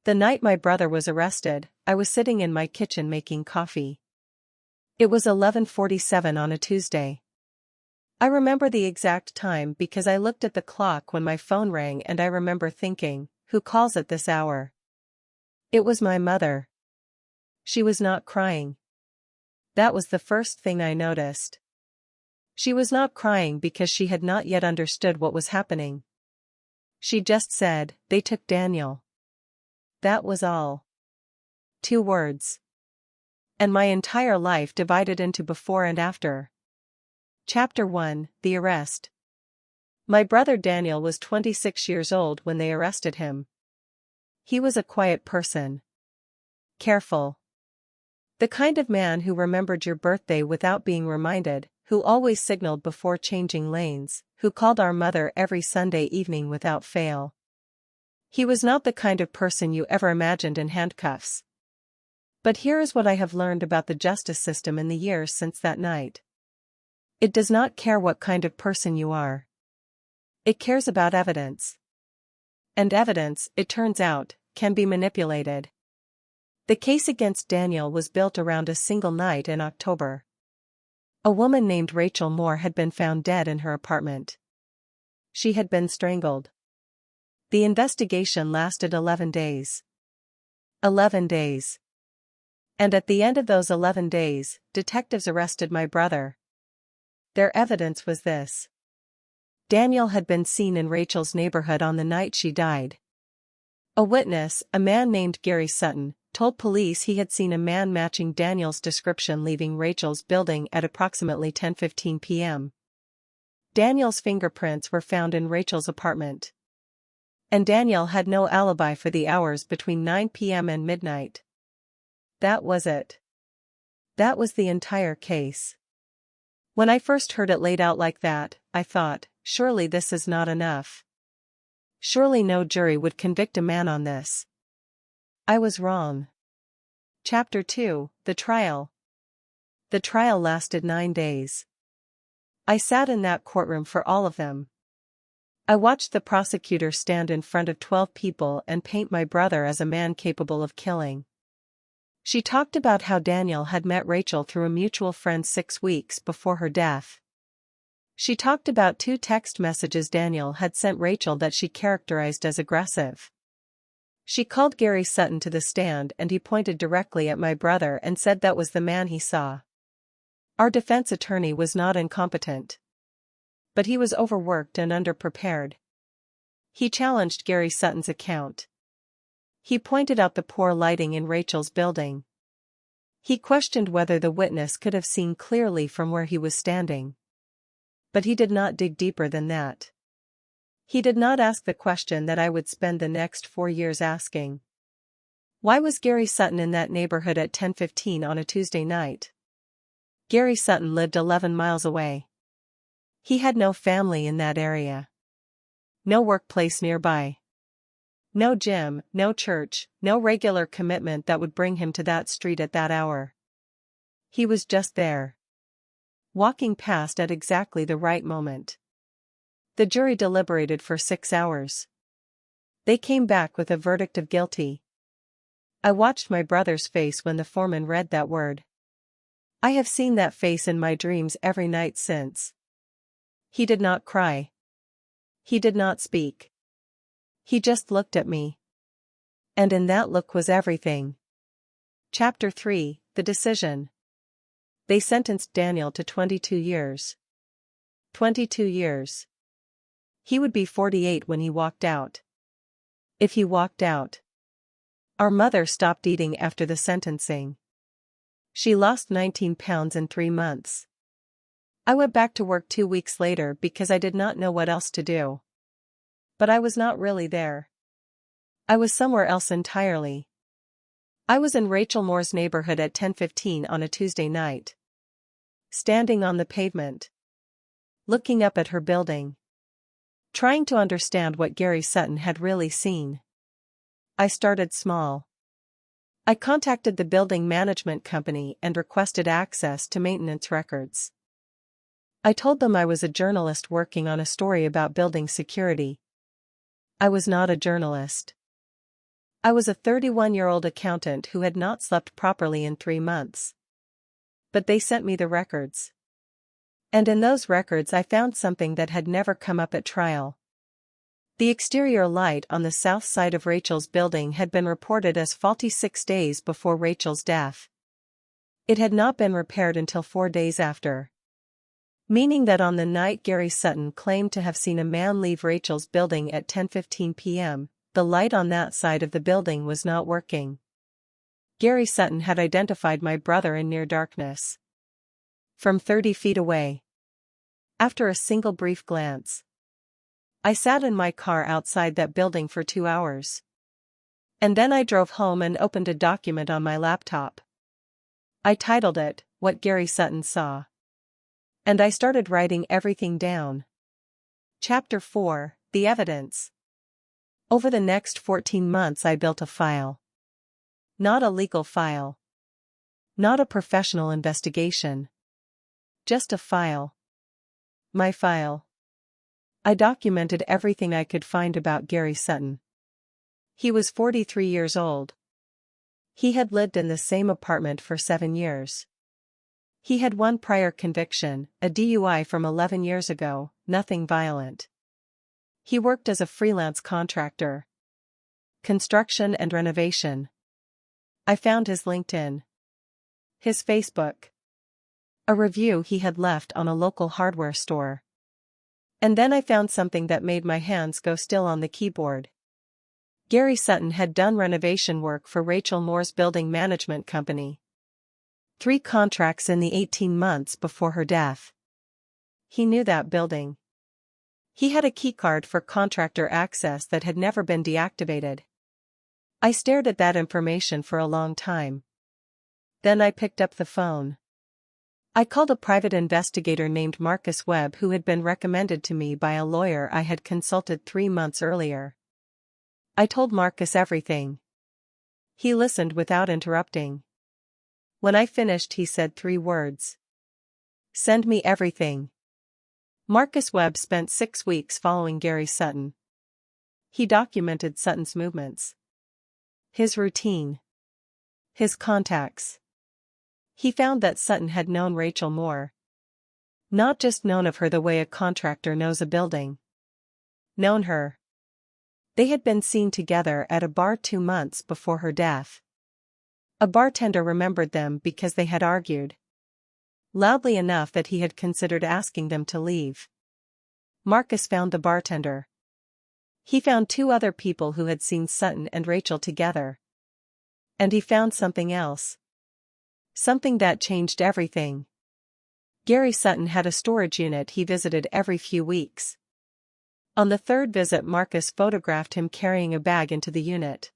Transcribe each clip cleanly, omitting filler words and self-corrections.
The night my brother was arrested, I was sitting in my kitchen making coffee. It was 11:47 on a Tuesday. I remember the exact time because I looked at the clock when my phone rang and I remember thinking, who calls at this hour? It was my mother. She was not crying. That was the first thing I noticed. She was not crying because she had not yet understood what was happening. She just said, "They took Daniel." That was all. 2 words. And my entire life divided into before and after. Chapter 1: The Arrest. My brother Daniel was 26 years old when they arrested him. He was a quiet person. Careful. The kind of man who remembered your birthday without being reminded, who always signaled before changing lanes, who called our mother every Sunday evening without fail. He was not the kind of person you ever imagined in handcuffs. But here is what I have learned about the justice system in the years since that night. It does not care what kind of person you are. It cares about evidence. And evidence, it turns out, can be manipulated. The case against Daniel was built around a single night in October. A woman named Rachel Moore had been found dead in her apartment. She had been strangled. The investigation lasted 11 days. 11 days. And at the end of those 11 days, detectives arrested my brother. Their evidence was this. Daniel had been seen in Rachel's neighborhood on the night she died. A witness, a man named Gary Sutton, told police he had seen a man matching Daniel's description leaving Rachel's building at approximately 10:15 p.m. Daniel's fingerprints were found in Rachel's apartment. And Daniel had no alibi for the hours between 9 p.m. and midnight. That was it. That was the entire case. When I first heard it laid out like that, I thought, surely this is not enough. Surely no jury would convict a man on this. I was wrong. Chapter 2: The Trial. The trial lasted 9 days. I sat in that courtroom for all of them. I watched the prosecutor stand in front of 12 people and paint my brother as a man capable of killing. She talked about how Daniel had met Rachel through a mutual friend 6 weeks before her death. She talked about 2 text messages Daniel had sent Rachel that she characterized as aggressive. She called Gary Sutton to the stand and he pointed directly at my brother and said that was the man he saw. Our defense attorney was not incompetent. But he was overworked and underprepared. He challenged Gary Sutton's account. He pointed out the poor lighting in Rachel's building. He questioned whether the witness could have seen clearly from where he was standing. But he did not dig deeper than that. He did not ask the question that I would spend the next 4 years asking. Why was Gary Sutton in that neighborhood at 10:15 on a Tuesday night? Gary Sutton lived 11 miles away. He had no family in that area. No workplace nearby. No gym, no church, no regular commitment that would bring him to that street at that hour. He was just there. Walking past at exactly the right moment. The jury deliberated for 6 hours. They came back with a verdict of guilty. I watched my brother's face when the foreman read that word. I have seen that face in my dreams every night since. He did not cry. He did not speak. He just looked at me. And in that look was everything. Chapter 3: The Decision. They sentenced Daniel to 22 years. 22 years. He would be 48 when he walked out. If he walked out. Our mother stopped eating after the sentencing. She lost 19 pounds in 3 months. I went back to work 2 weeks later because I did not know what else to do. But I was not really there. I was somewhere else entirely. I was in Rachel Moore's neighborhood at 10:15 on a Tuesday night. Standing on the pavement. Looking up at her building. Trying to understand what Gary Sutton had really seen. I started small. I contacted the building management company and requested access to maintenance records. I told them I was a journalist working on a story about building security. I was not a journalist. I was a 31-year-old accountant who had not slept properly in 3 months. But they sent me the records. And in those records I found something that had never come up at trial. The exterior light on the south side of Rachel's building had been reported as faulty 6 days before Rachel's death. It had not been repaired until 4 days after. Meaning that on the night Gary Sutton claimed to have seen a man leave Rachel's building at 10:15 p.m., the light on that side of the building was not working. Gary Sutton had identified my brother in near darkness. From 30 feet away. After a single brief glance. I sat in my car outside that building for 2 hours. And then I drove home and opened a document on my laptop. I titled it, What Gary Sutton Saw. And I started writing everything down. Chapter 4, The Evidence. Over the next 14 months I built a file. Not a legal file. Not a professional investigation. Just a file. My file. I documented everything I could find about Gary Sutton. He was 43 years old. He had lived in the same apartment for 7 years. He had one prior conviction, a DUI from 11 years ago, nothing violent. He worked as a freelance contractor. Construction and renovation. I found his LinkedIn. His Facebook. A review he had left on a local hardware store. And then I found something that made my hands go still on the keyboard. Gary Sutton had done renovation work for Rachel Moore's building management company. 3 contracts in the 18 months before her death. He knew that building. He had a keycard for contractor access that had never been deactivated. I stared at that information for a long time. Then I picked up the phone. I called a private investigator named Marcus Webb who had been recommended to me by a lawyer I had consulted 3 months earlier. I told Marcus everything. He listened without interrupting. When I finished he said 3 words. Send me everything. Marcus Webb spent 6 weeks following Gary Sutton. He documented Sutton's movements. His routine. His contacts. He found that Sutton had known Rachel Moore. Not just known of her the way a contractor knows a building. Known her. They had been seen together at a bar 2 months before her death. A bartender remembered them because they had argued. Loudly enough that he had considered asking them to leave. Marcus found the bartender. He found 2 other people who had seen Sutton and Rachel together. And he found something else. Something that changed everything. Gary Sutton had a storage unit he visited every few weeks. On the 3rd visit Marcus photographed him carrying a bag into the unit.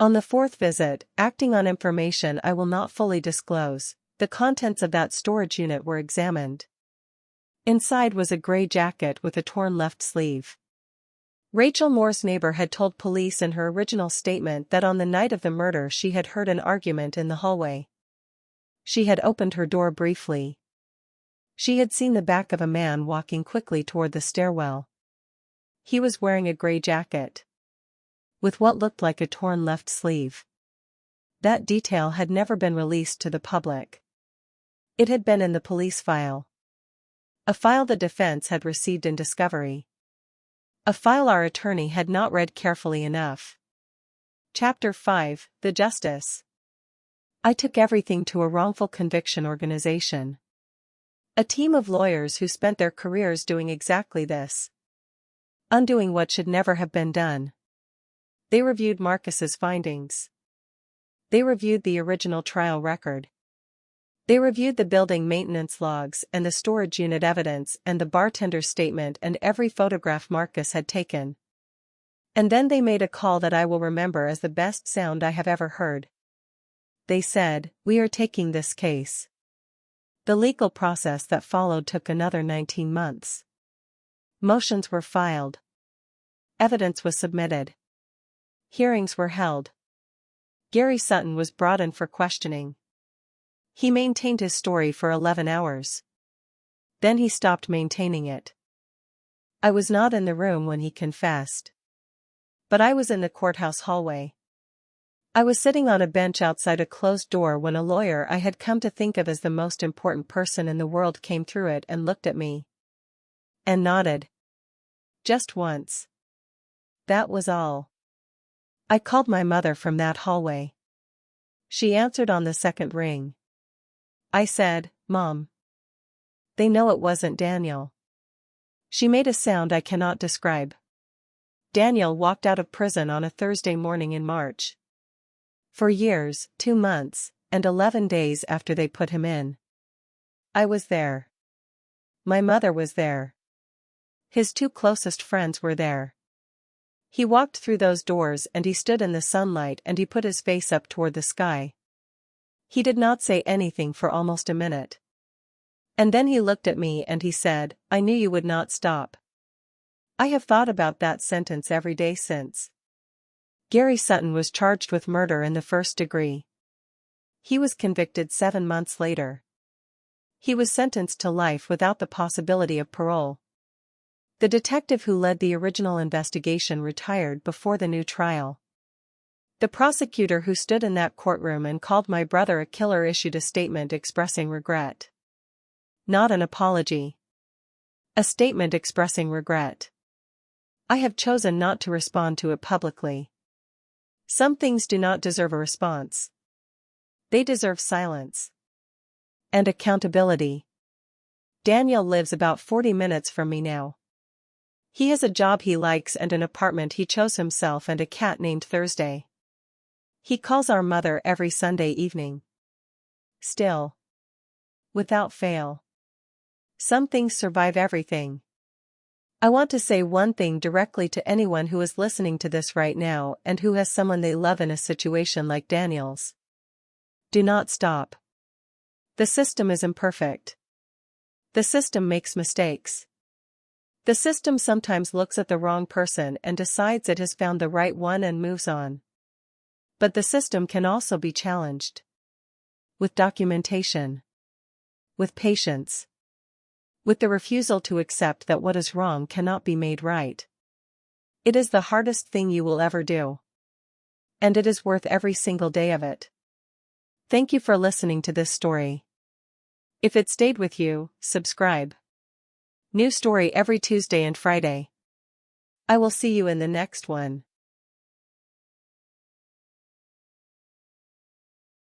On the 4th visit, acting on information I will not fully disclose, the contents of that storage unit were examined. Inside was a gray jacket with a torn left sleeve. Rachel Moore's neighbor had told police in her original statement that on the night of the murder she had heard an argument in the hallway. She had opened her door briefly. She had seen the back of a man walking quickly toward the stairwell. He was wearing a gray jacket. With what looked like a torn left sleeve. That detail had never been released to the public. It had been in the police file. A file the defense had received in discovery. A file our attorney had not read carefully enough. Chapter 5, The Justice. I took everything to a wrongful conviction organization. A team of lawyers who spent their careers doing exactly this. Undoing what should never have been done. They reviewed Marcus's findings. They reviewed the original trial record. They reviewed the building maintenance logs and the storage unit evidence and the bartender's statement and every photograph Marcus had taken. And then they made a call that I will remember as the best sound I have ever heard. They said, "We are taking this case." The legal process that followed took another 19 months. Motions were filed. Evidence was submitted. Hearings were held. Gary Sutton was brought in for questioning. He maintained his story for 11 hours. Then he stopped maintaining it. I was not in the room when he confessed. But I was in the courthouse hallway. I was sitting on a bench outside a closed door when a lawyer I had come to think of as the most important person in the world came through it and looked at me. And nodded. Just once. That was all. I called my mother from that hallway. She answered on the second ring. I said, "Mom. They know it wasn't Daniel." She made a sound I cannot describe. Daniel walked out of prison on a Thursday morning in March. For years, 2 months, and 11 days after they put him in. I was there. My mother was there. His 2 closest friends were there. He walked through those doors and he stood in the sunlight and he put his face up toward the sky. He did not say anything for almost a minute. And then he looked at me and he said, "I knew you would not stop." I have thought about that sentence every day since. Gary Sutton was charged with murder in the first degree. He was convicted 7 months later. He was sentenced to life without the possibility of parole. The detective who led the original investigation retired before the new trial. The prosecutor who stood in that courtroom and called my brother a killer issued a statement expressing regret. Not an apology. A statement expressing regret. I have chosen not to respond to it publicly. Some things do not deserve a response. They deserve silence. And accountability. Daniel lives about 40 minutes from me now. He has a job he likes and an apartment he chose himself and a cat named Thursday. He calls our mother every Sunday evening. Still. Without fail. Some things survive everything. I want to say one thing directly to anyone who is listening to this right now and who has someone they love in a situation like Daniel's. Do not stop. The system is imperfect. The system makes mistakes. The system sometimes looks at the wrong person and decides it has found the right one and moves on. But the system can also be challenged. With documentation. With patience. With the refusal to accept that what is wrong cannot be made right. It is the hardest thing you will ever do. And it is worth every single day of it. Thank you for listening to this story. If it stayed with you, subscribe. New story every Tuesday and Friday. I will see you in the next one.